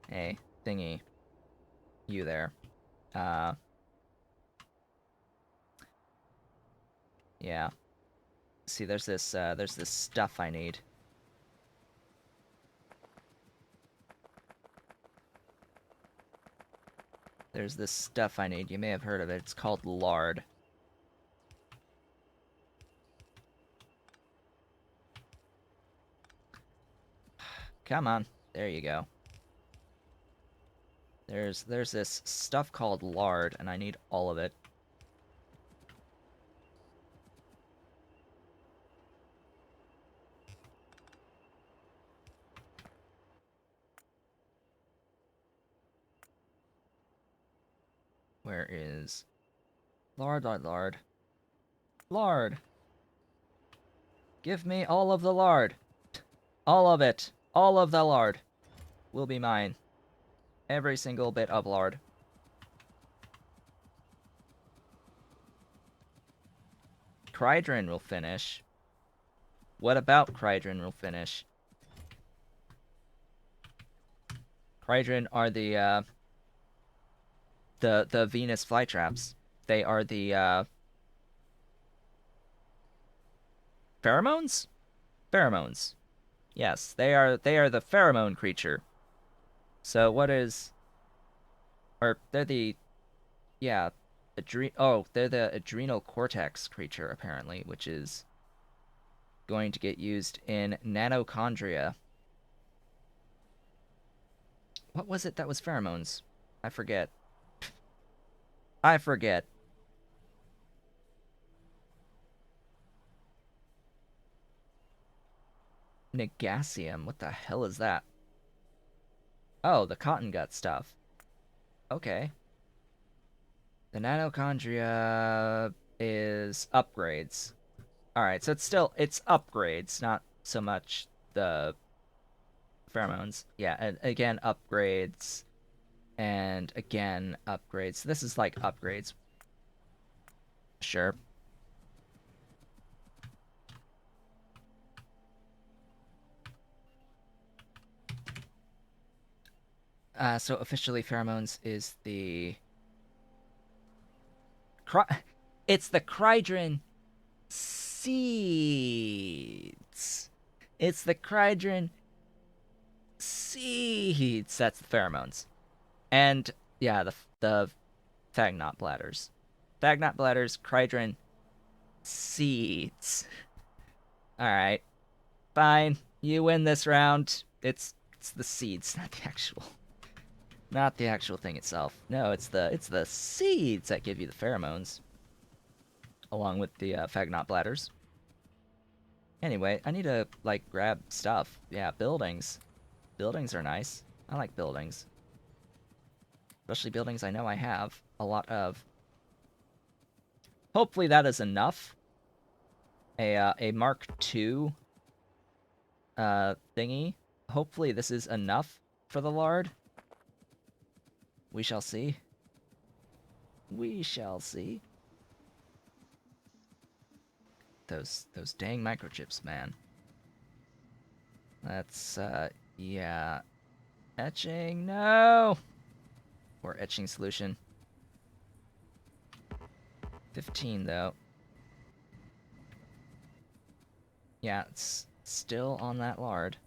Hey, thingy. You there. Yeah. See, there's this stuff I need. There's this stuff I need. You may have heard of it. It's called lard. Come on. There you go. There's this stuff called lard, and I need all of it. Where is... Lard, lard, lard. Lard! Give me all of the lard! All of it! All of the lard will be mine. Every single bit of lard. Crydrin will finish. What about Crydrin will finish? Crydrin are the Venus flytraps. They are the pheromones? Pheromones. Yes, they are the pheromone creature. So what is... Or they're the... Yeah, they're the adrenal cortex creature, apparently, which is going to get used in nanochondria. What was it that was pheromones? I forget. I forget. Negasium. What the hell is that? Oh, the cotton gut stuff. Okay. The nanochondria is upgrades. Alright, so it's upgrades, not so much the pheromones. Yeah, and again, upgrades. And again, upgrades. This is like upgrades. Sure. So officially, pheromones is the... It's the Crydrin seeds. It's the Crydrin seeds. That's the pheromones. And yeah, the Fagnot bladders. Fagnot bladders, Crydrin seeds. All right, fine. You win this round. It's the seeds, not the actual thing itself. No, it's the seeds that give you the pheromones, along with the Fagnot bladders. Anyway, I need to like grab stuff. Yeah, buildings. Buildings are nice. I like buildings, especially buildings I know I have a lot of. Hopefully that is enough. A Mark II thingy. Hopefully this is enough for the lard. We shall see. We shall see. Those dang microchips, man. That's yeah. Etching, no. Or etching solution. 15 though. Yeah, it's still on that lard.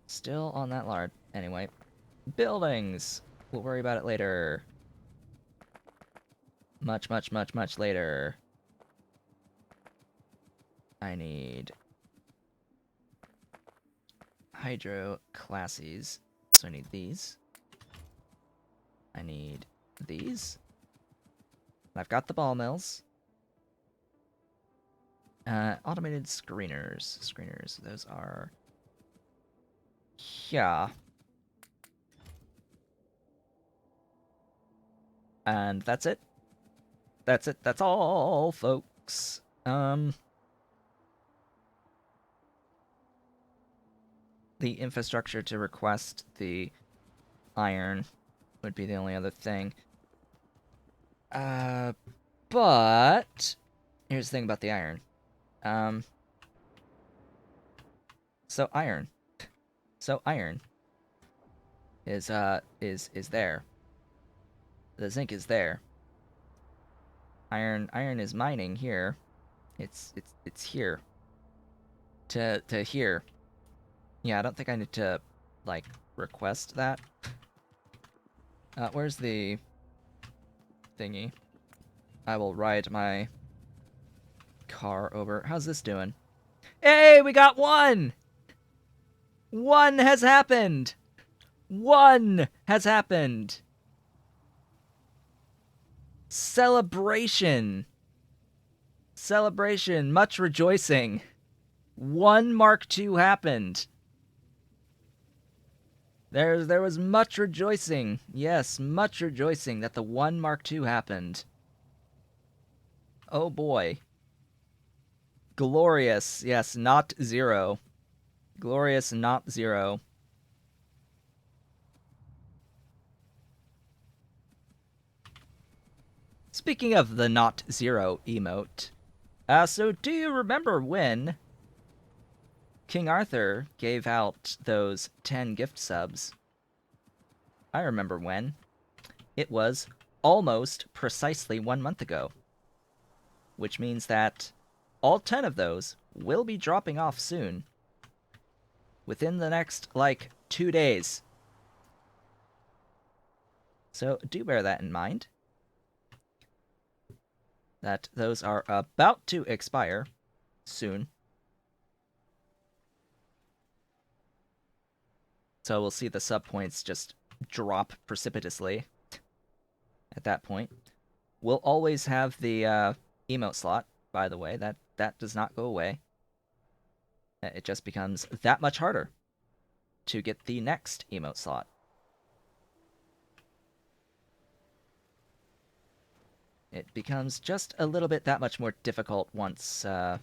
Still on that lard. Anyway, buildings. We'll worry about it later. Much, much, much, much later. I need hydro classes. So I need these. I need these. I've got the ball mills. Automated screeners. Screeners. Those are... Yeah. And that's it. That's it. That's all, folks. The infrastructure to request the iron would be the only other thing. But here's the thing about the iron. So iron. So iron is there. The zinc is there. Iron is mining here. It's here. To here. Yeah, I don't think I need to like request that. Where's the thingy? I will ride my car over. How's this doing? Hey, we got one! One has happened! One has happened! Celebration! Celebration, much rejoicing. One Mark II happened. There was much rejoicing. Yes, much rejoicing that the 1 Mark II happened. Oh boy. Glorious. Yes, not 0. Glorious, not 0. Speaking of the not 0 emote, so do you remember when King Arthur gave out those 10 gift subs? I remember when. It was almost precisely 1 month ago. Which means that all 10 of those will be dropping off soon. Within the next, 2 days. So do bear that in mind. That those are about to expire soon. So we'll see the sub points just drop precipitously at that point. We'll always have the emote slot, by the way. That does not go away. It just becomes that much harder to get the next emote slot. It becomes just a little bit that much more difficult once that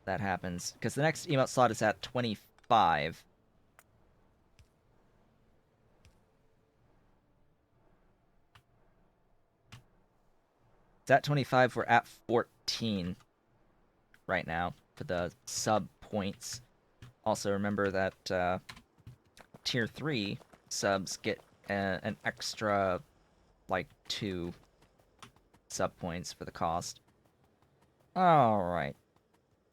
happens. Because the next emote slot is at 25. It's at 25, we're at 14 right now for the sub points. Also remember that tier 3 subs get an extra, 2 sub points for the cost. Alright.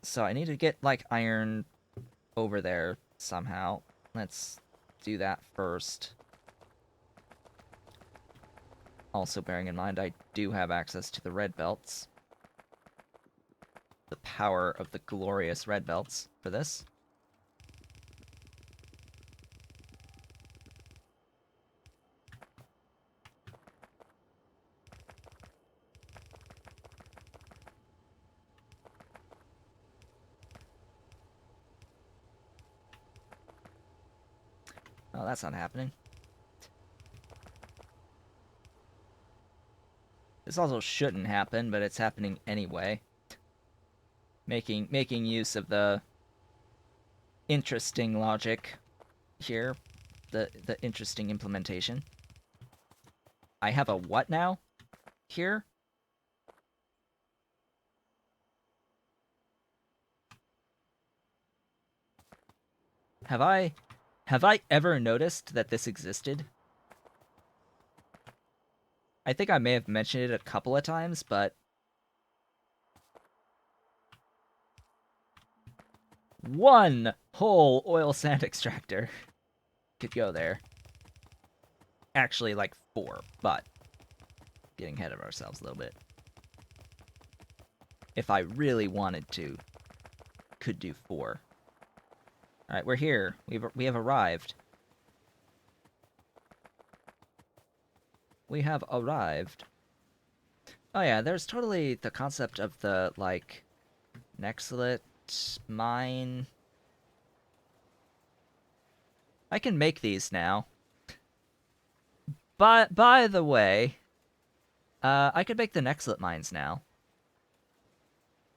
So I need to get, iron over there somehow. Let's do that first. Also bearing in mind I do have access to the red belts. The power of the glorious red belts for this. Oh, that's not happening. This also shouldn't happen, but it's happening anyway. Making use of the interesting logic here. The interesting implementation. I have a what now? Here? Have I ever noticed that this existed? I think I may have mentioned it a couple of times, but one whole oil sand extractor could go there. Actually, 4, but getting ahead of ourselves a little bit. If I really wanted to, could do 4. All right, we're here. We have arrived. We have arrived. Oh yeah, there's totally the concept of the, Nexlet mine. I can make these now. But, by the way, I could make the Nexlet mines now.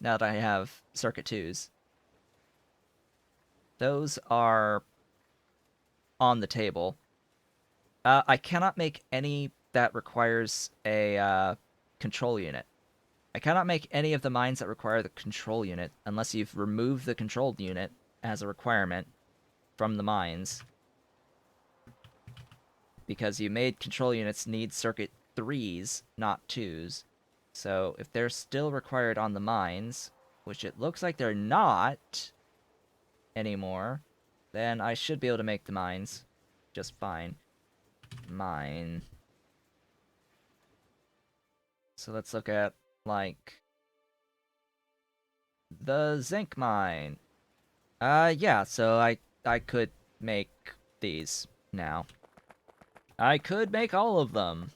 Now that I have Circuit 2s. Those are on the table. I cannot make any that requires a control unit. I cannot make any of the mines that require the control unit unless you've removed the control unit as a requirement from the mines. Because you made control units need circuit 3s, not 2s. So if they're still required on the mines, which it looks like they're not anymore, then I should be able to make the mines just fine. Mine. So let's look at, like, the zinc mine. Yeah, so I could make these now. I could make all of them.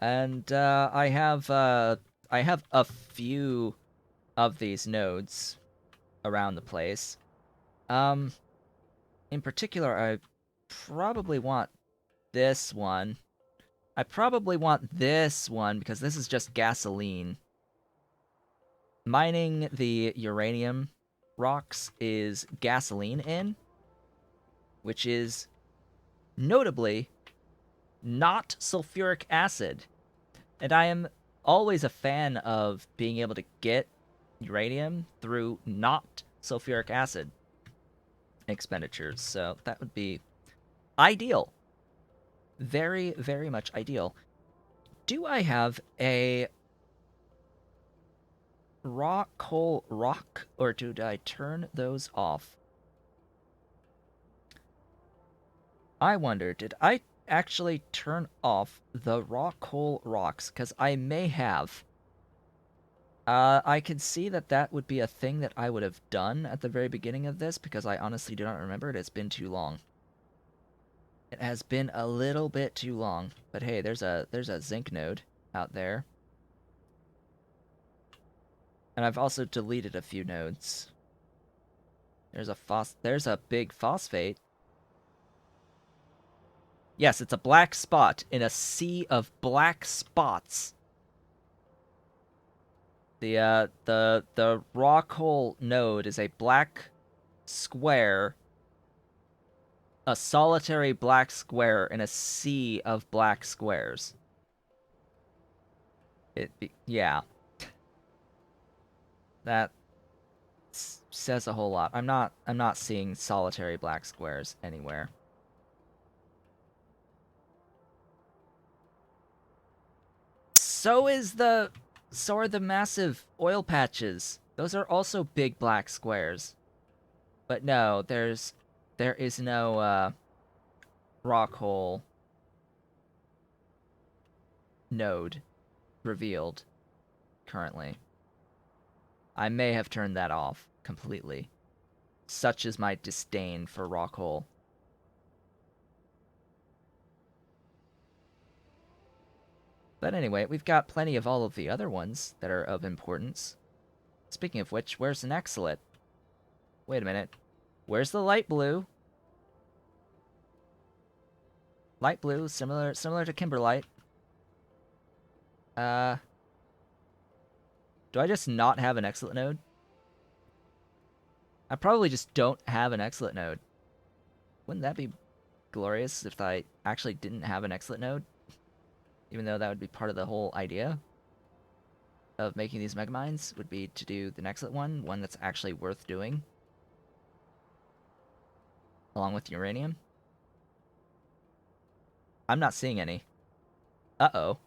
And I have a few of these nodes around the place. In particular, I probably want this one. I probably want this one because this is just gasoline. Mining the uranium rocks is gasoline in, which is notably not sulfuric acid. And I am always a fan of being able to get uranium through not sulfuric acid expenditures. So that would be ideal. Very, very much ideal. Do I have a coal rock, or did I turn those off? I wonder, did I actually turn off the raw coal rocks? Because I may have. I can see that that would be a thing that I would have done at the very beginning of this, because I honestly do not remember it. It's been too long. It has been a little bit too long. But hey, there's a zinc node out there. And I've also deleted a few nodes. There's a big phosphate. Yes, it's a black spot in a sea of black spots. The raw coal node is a black square, a solitary black square in a sea of black squares. Yeah. That says a whole lot. I'm not seeing solitary black squares anywhere. So are the massive oil patches. Those are also big black squares. But no, there is no rock hole node revealed currently. I may have turned that off completely. Such is my disdain for rock hole. But anyway, we've got plenty of all of the other ones that are of importance. Speaking of which, where's an Exilate? Wait a minute. Where's the light blue? Light blue, similar to Kimberlite. Do I just not have an Exilate node? I probably just don't have an Exilate node. Wouldn't that be glorious if I actually didn't have an Exilate node? Even though that would be part of the whole idea of making these megamines, would be to do the Exilate one that's actually worth doing. Along with uranium. I'm not seeing any. Uh-oh.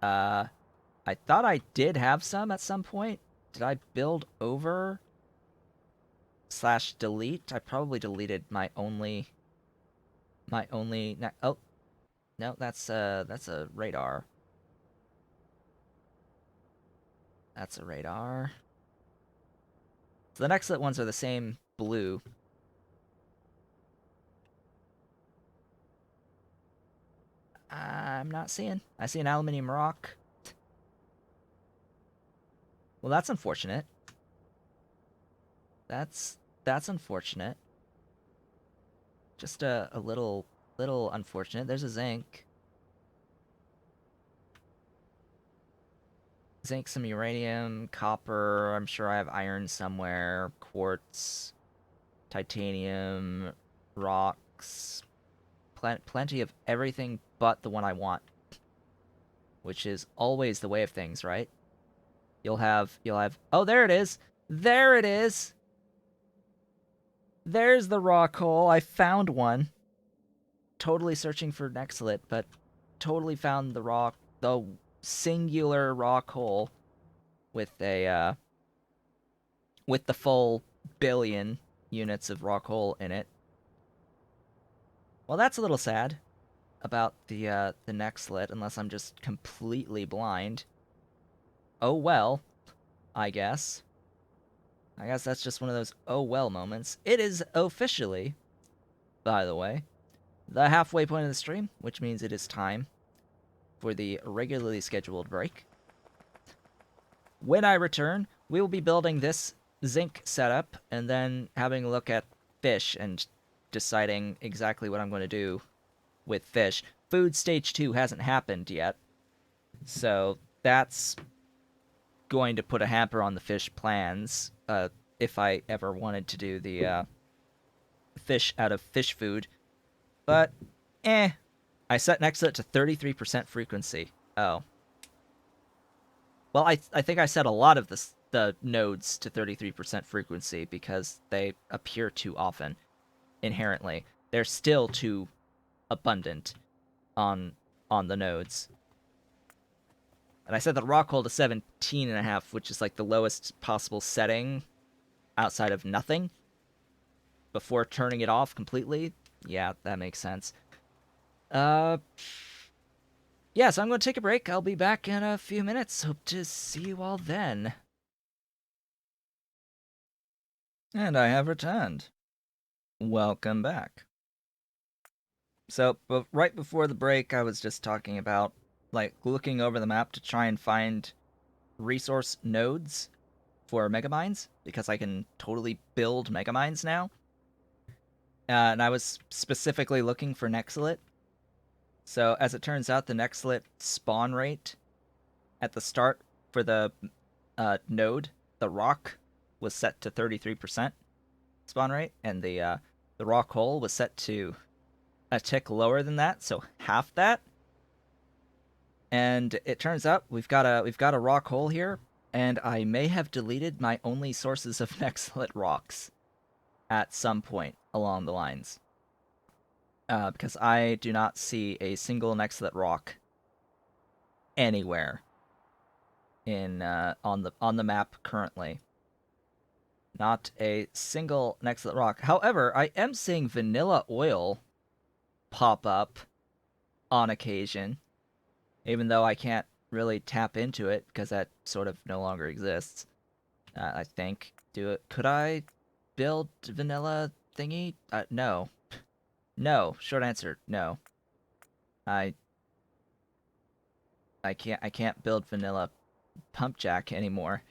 I thought I did have some at some point. Did I build over / delete? I probably deleted my only. Oh, no, that's a radar. That's a radar. So the next ones are the same blue. I'm not seeing. I see an aluminium rock. Well, that's unfortunate. That's unfortunate. Just a little unfortunate. There's a zinc. Zinc, some uranium, copper. I'm sure I have iron somewhere. Quartz, titanium, rocks. Plenty of everything but the one I want. Which is always the way of things, right? You'll have, oh, there it is! There it is! there's the rock hole. I found one. Totally searching for Nextlit, but totally found the singular rock hole with with the full billion units of rock hole in it. Well, that's a little sad about the Nextlit, unless I'm just completely blind. Oh well, I guess. I guess that's just one of those oh well moments. It is officially, by the way, the halfway point of the stream, which means it is time for the regularly scheduled break. When I return, we will be building this zinc setup and then having a look at fish and deciding exactly what I'm going to do with fish. Food stage 2 hasn't happened yet, so that's going to put a hamper on the fish plans if I ever wanted to do the fish out of fish food. But, I set Nextlit to 33% frequency. Oh. Well, I think I set a lot of the nodes to 33% frequency because they appear too often, inherently. They're still too abundant on the nodes. And I set the rock hole to 17.5, which is like the lowest possible setting outside of nothing before turning it off completely. Yeah, that makes sense. Yeah, so I'm going to take a break. I'll be back in a few minutes. Hope to see you all then. And I have returned. Welcome back. So, right before the break, I was just talking about, like, looking over the map to try and find resource nodes for megamines, because I can totally build megamines now. And I was specifically looking for Nextlit. So, as it turns out, the Nextlit spawn rate at the start for the node, the rock, was set to 33% spawn rate, and the rock hole was set to a tick lower than that, so half that. And it turns out we've got a rock hole here, and I may have deleted my only sources of Nextlit rocks at some point along the lines. Because I do not see a single Nextlit rock anywhere in on the map currently. Not a single Nextlit rock. However, I am seeing vanilla oil pop up on occasion, even though I can't really tap into it because that sort of no longer exists. I think. Could I build vanilla thingy? No. No. Short answer, no. I can't build vanilla pump jack anymore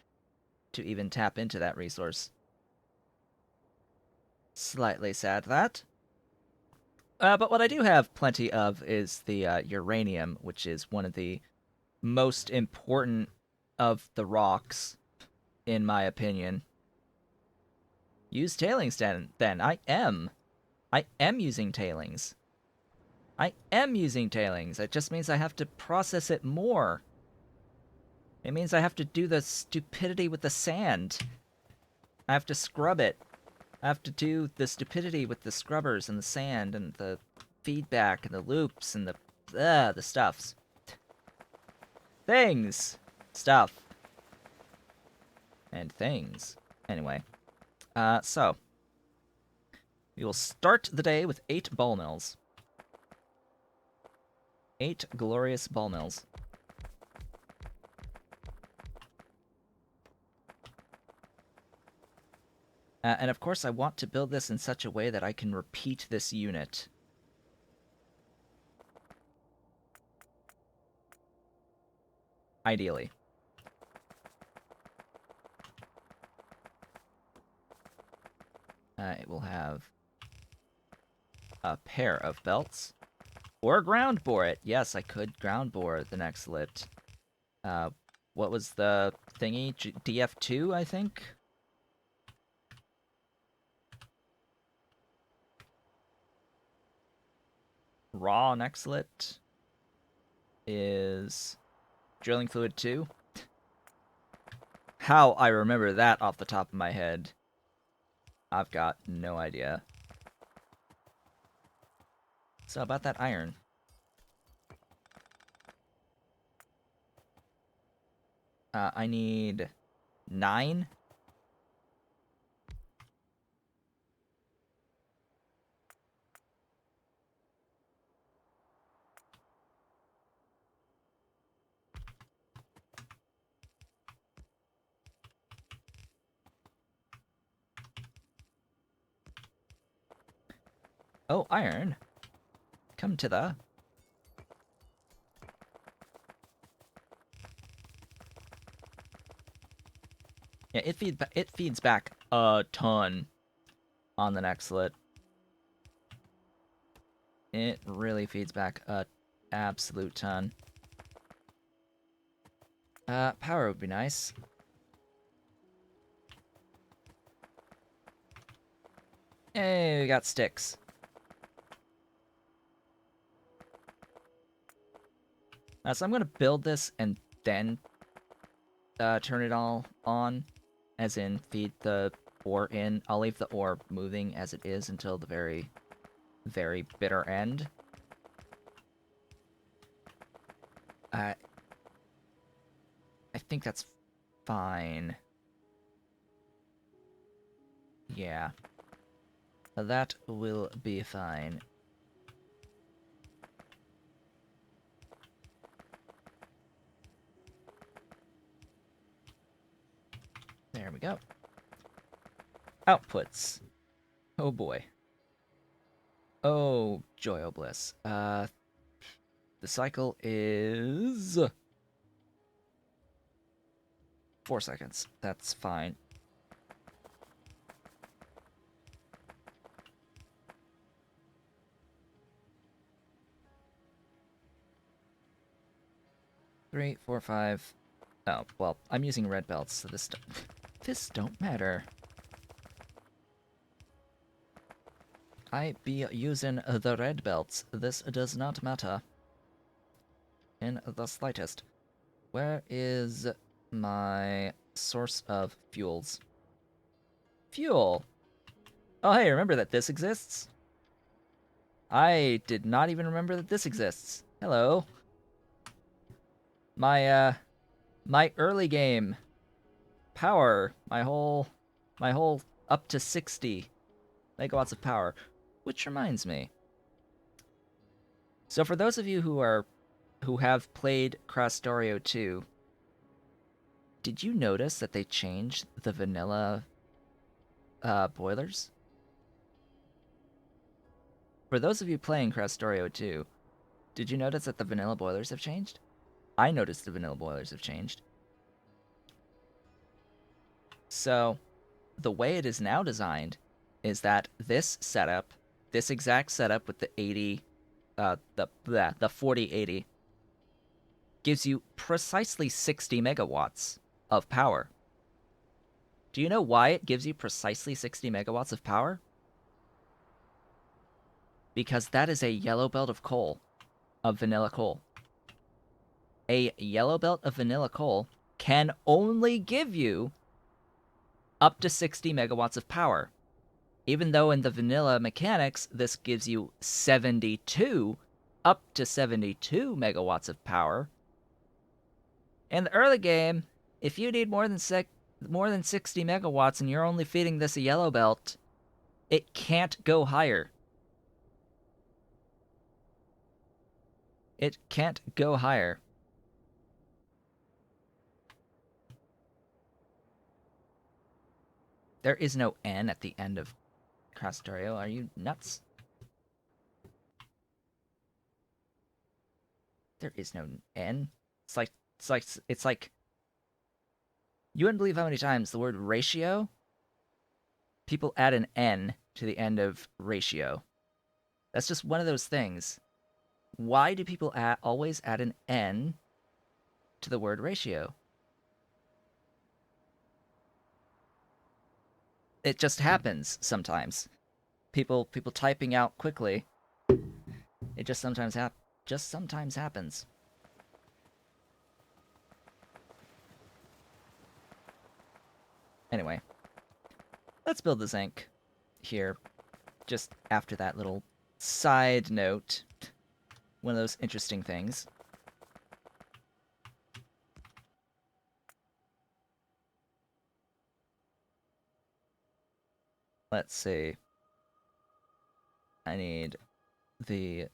to even tap into that resource. Slightly sad that. But what I do have plenty of is the uranium, which is one of the most important of the rocks, in my opinion. Use tailings then. I am using tailings. I am using tailings. It just means I have to process it more. It means I have to do the stupidity with the sand. I have to scrub it. I have to do the stupidity with the scrubbers and the sand and the feedback and the loops and the stuffs. Things. Stuff. And things. Anyway. So. We will start the day with 8 ball mills. 8 glorious ball mills. And of course I want to build this in such a way that I can repeat this unit. Ideally. It will have a pair of belts. Or ground bore it. Yes, I could ground bore the Nextlit. What was the thingy? DF2, I think? Raw Nextlit is drilling fluid 2. How I remember that off the top of my head. I've got no idea. So about that iron. I need 9. Oh, iron. Come to the... Yeah, it feeds back a ton on the next slit. It really feeds back a absolute ton. Power would be nice. Hey, we got sticks. So I'm gonna build this and then turn it all on, as in feed the ore in. I'll leave the ore moving as it is until the very, very bitter end. I think that's fine. Yeah. That will be fine. There we go. Outputs. Oh boy. Oh, joy, oh bliss. The cycle is 4 seconds. That's fine. Three, four, five. Oh, well, I'm using red belts, so this don't matter. I be using the red belts. This does not matter. In the slightest. Where is my source of fuels? Fuel! Oh, hey, remember that this exists? I did not even remember that this exists. Hello. My early game power, my whole up to 60 megawatts of power, which reminds me. So for those of you who have played Factorio 2, did you notice that they changed the vanilla boilers? For those of you playing Factorio 2, did you notice that the vanilla boilers have changed? I noticed the vanilla boilers have changed. So, the way it is now designed is that this setup, this exact setup with the 80, the 4080, gives you precisely 60 megawatts of power. Do you know why it gives you precisely 60 megawatts of power? Because that is a yellow belt of coal, of vanilla coal. A yellow belt of vanilla coal can only give you up to 60 megawatts of power. Even though in the vanilla mechanics, this gives you 72, up to 72 megawatts of power. In the early game, if you need more than 60 megawatts and you're only feeding this a yellow belt, it can't go higher. It can't go higher. There is no N at the end of Factorio. Are you nuts? There is no N. It's like you wouldn't believe how many times the word ratio, people add an N to the end of ratio. That's just one of those things. Why do people always add an N to the word ratio? It just happens sometimes. People typing out quickly. It just sometimes happens. Anyway, let's build the zinc. here, just after that little side note. One of those interesting things. Let's see. I need the...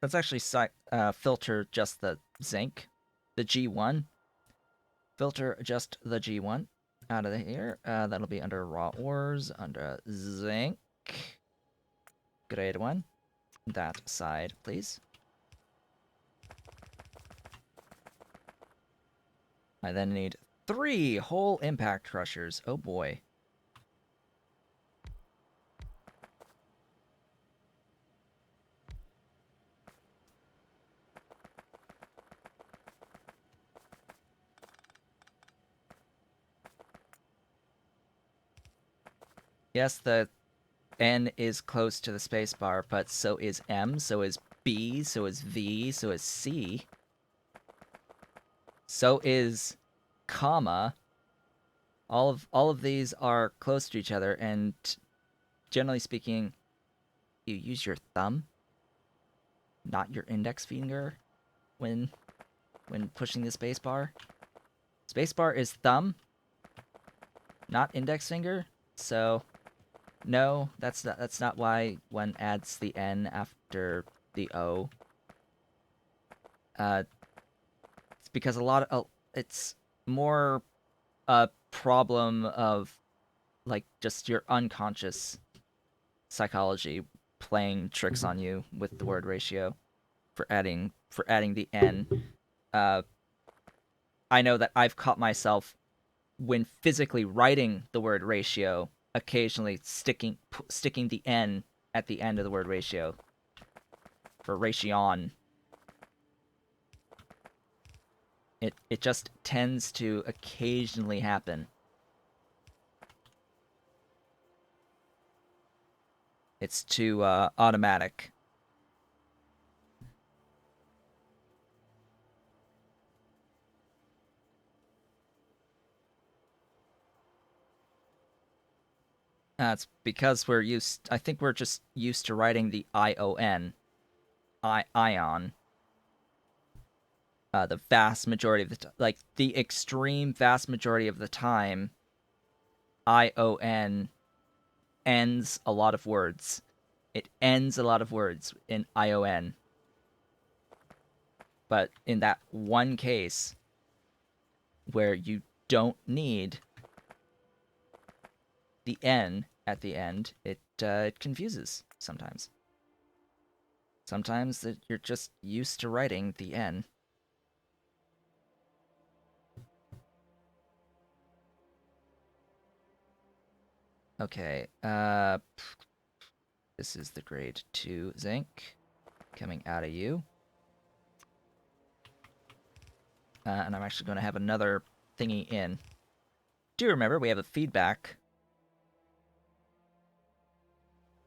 Let's actually filter just the zinc, the G1. Filter just the G1 out of here. That'll be under raw ores, under zinc. Grade 1. That side, please. I then need 3 whole impact crushers. Oh boy. Yes, the N is close to the spacebar, but so is M, so is B, so is V, so is C. So is comma. All of these are close to each other, and generally speaking, you use your thumb, not your index finger, when pushing the spacebar. Spacebar is thumb, not index finger. So no, that's not why one adds the N after the O. It's because a lot of it's more a problem of like just your unconscious psychology playing tricks on you with the word ratio for adding the N. Uh, I know that I've caught myself when physically writing the word ratio, occasionally sticking the N at the end of the word ratio for ration. It just tends to occasionally happen. It's too automatic. That's because we're used. I think we're just used to writing the ion, ion. The vast majority of the like the extreme vast majority of the time, ion ends a lot of words. It ends a lot of words in ion. But in that one case where you don't need the N at the end, it confuses sometimes. Sometimes you're just used to writing the N. Okay, this is the grade 2 zinc coming out of you. And I'm actually going to have another thingy in. Do remember we have a feedback.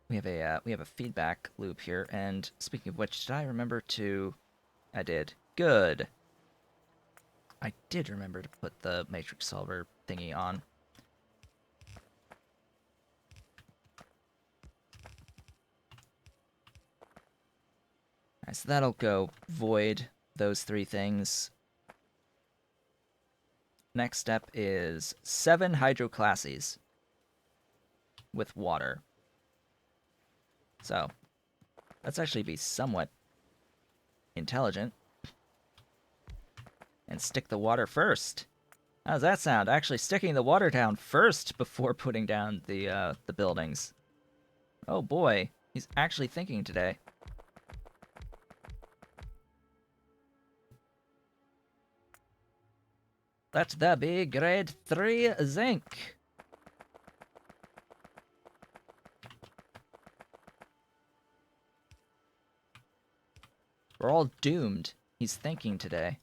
We have a feedback loop here, and speaking of which, did I remember to... I did. Good. I did remember to put the matrix solver thingy on. Alright, so that'll go void those 3 things. Next step is 7 hydroclasses with water. So, let's actually be somewhat intelligent and stick the water first. How does that sound? Actually sticking the water down first before putting down the buildings. Oh boy, he's actually thinking today. Let there be grade 3 zinc. We're all doomed. He's thinking today.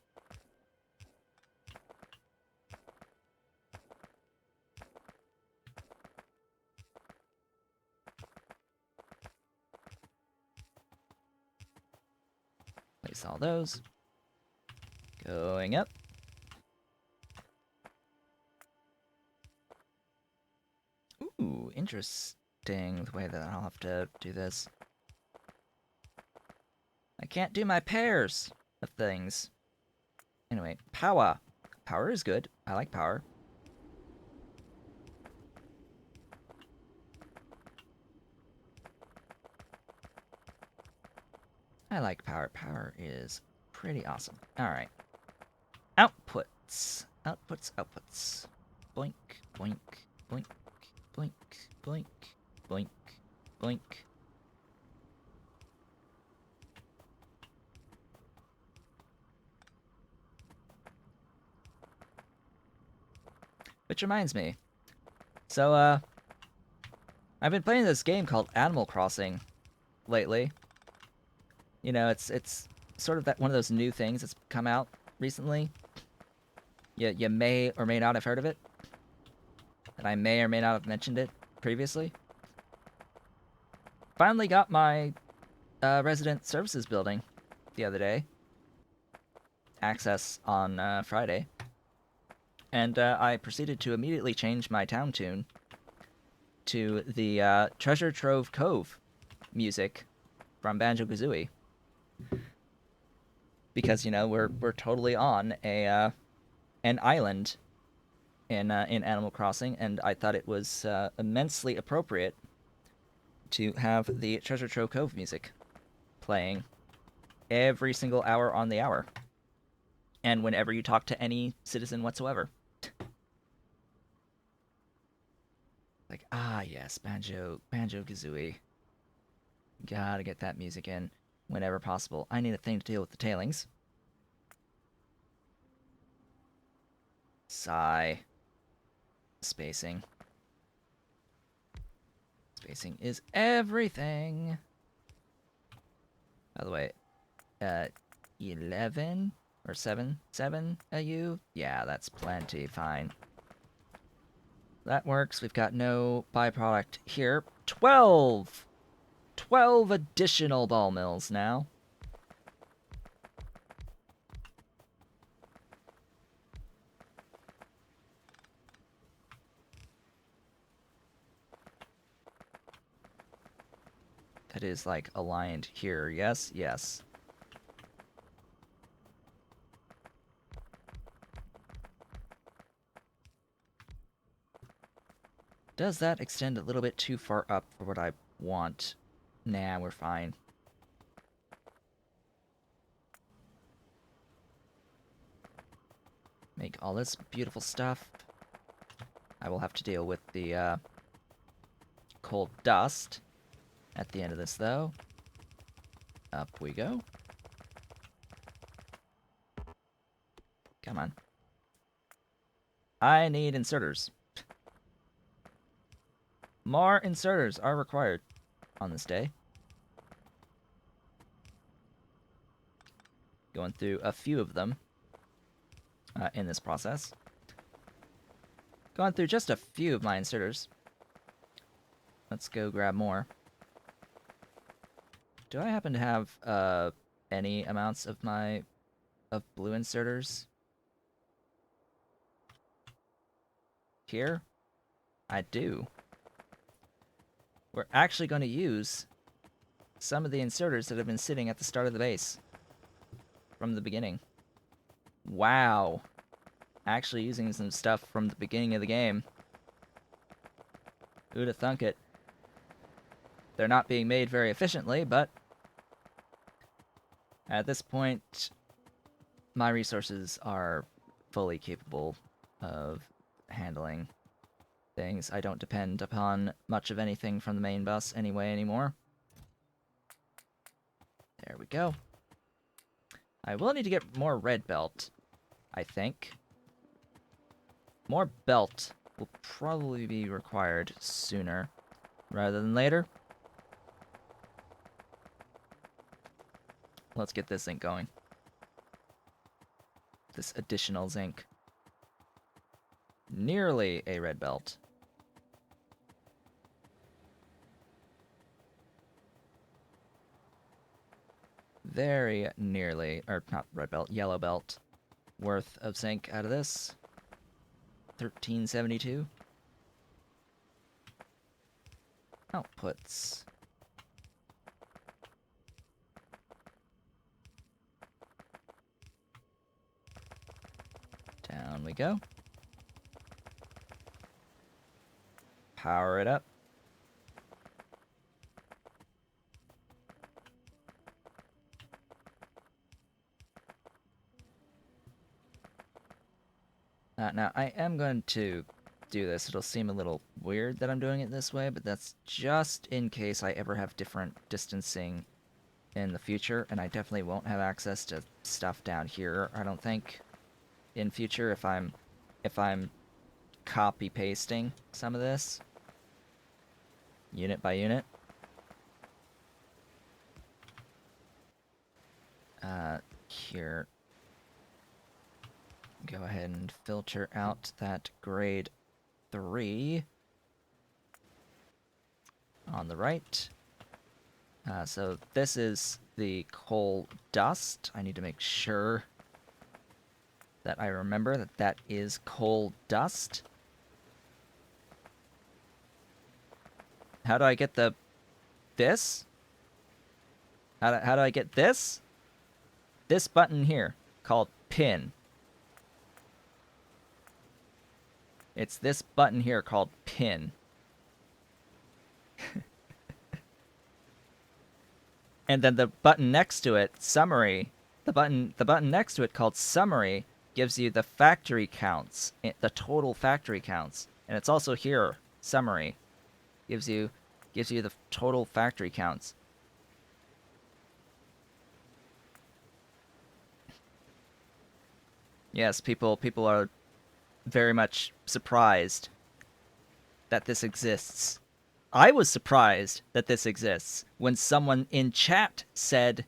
Place all those. Going up. interesting the way that I'll have to do this. I can't do my pairs of things. Anyway, power. Power is good. I like power. I like power. Power is pretty awesome. Alright. Outputs. Outputs, outputs. Boink, boink, boink, boink, boink, boink, boink. Which reminds me. So, I've been playing this game called Animal Crossing lately. You know, it's sort of that one of those new things that's come out recently. You may or may not have heard of it. And I may or may not have mentioned it previously. Finally got my resident services building the other day. Access on Friday. And I proceeded to immediately change my town tune to the Treasure Trove Cove music from Banjo-Kazooie. Because, you know, we're totally on an island in Animal Crossing, and I thought it was immensely appropriate to have the Treasure Trove Cove music playing every single hour on the hour. And whenever you talk to any citizen whatsoever. Like, ah, yes, Banjo-Kazooie. Gotta get that music in whenever possible. I need a thing to deal with the tailings. Sigh. Spacing. Spacing is everything. By the way, 11 or 7 AU? Yeah, that's plenty. Fine. That works. We've got no byproduct here. 12! 12 additional ball mills now. That is, like, aligned here. Yes, yes. Does that extend a little bit too far up for what I want? Nah, we're fine. Make all this beautiful stuff. I will have to deal with the coal dust at the end of this, though. Up we go. Come on. I need inserters. More inserters are required on this day. Going through a few of them in this process. Gone through just a few of my inserters. Let's go grab more. Do I happen to have any amounts of my blue inserters here? I do. We're actually going to use some of the inserters that have been sitting at the start of the base from the beginning. Wow. Actually using some stuff from the beginning of the game. Who'da thunk it? They're not being made very efficiently, but at this point, my resources are fully capable of handling things. I don't depend upon much of anything from the main bus anyway anymore. There we go. I will need to get more red belt, I think. More belt will probably be required sooner rather than later. Let's get this zinc going. This additional zinc. Nearly a red belt. Very nearly, or not red belt, yellow belt worth of zinc out of this. 1372. outputs. Down we go. Power it up. Now, I am going to do this. It'll seem a little weird that I'm doing it this way, but that's just in case I ever have different distancing in the future, and I definitely won't have access to stuff down here, I don't think, in future if I'm copy pasting some of this unit by unit. Here, go ahead and filter out that grade 3 on the right. So this is the coal dust. I need to make sure that I remember that that is coal dust. How do I get this? How do I get this? This button here, called pin. It's this button here called pin. And then the button next to it, summary. The button next to it called summary gives you the factory counts, the total factory counts. And it's also here, summary. Gives you the total factory counts. Yes, people are very much surprised that this exists. I was surprised that this exists when someone in chat said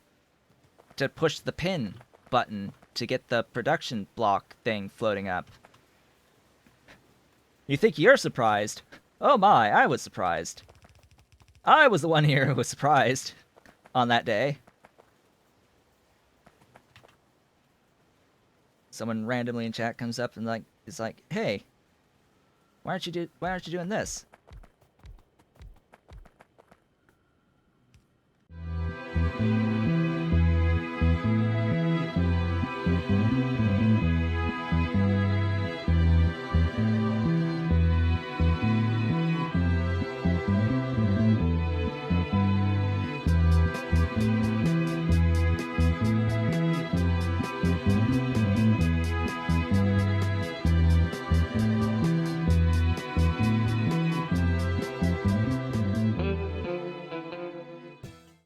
to push the pin button to get the production block thing floating up. You think you're surprised? Oh my, I was surprised. I was the one here who was surprised on that day. Someone randomly in chat comes up and is like, "Hey, why aren't you doing this?"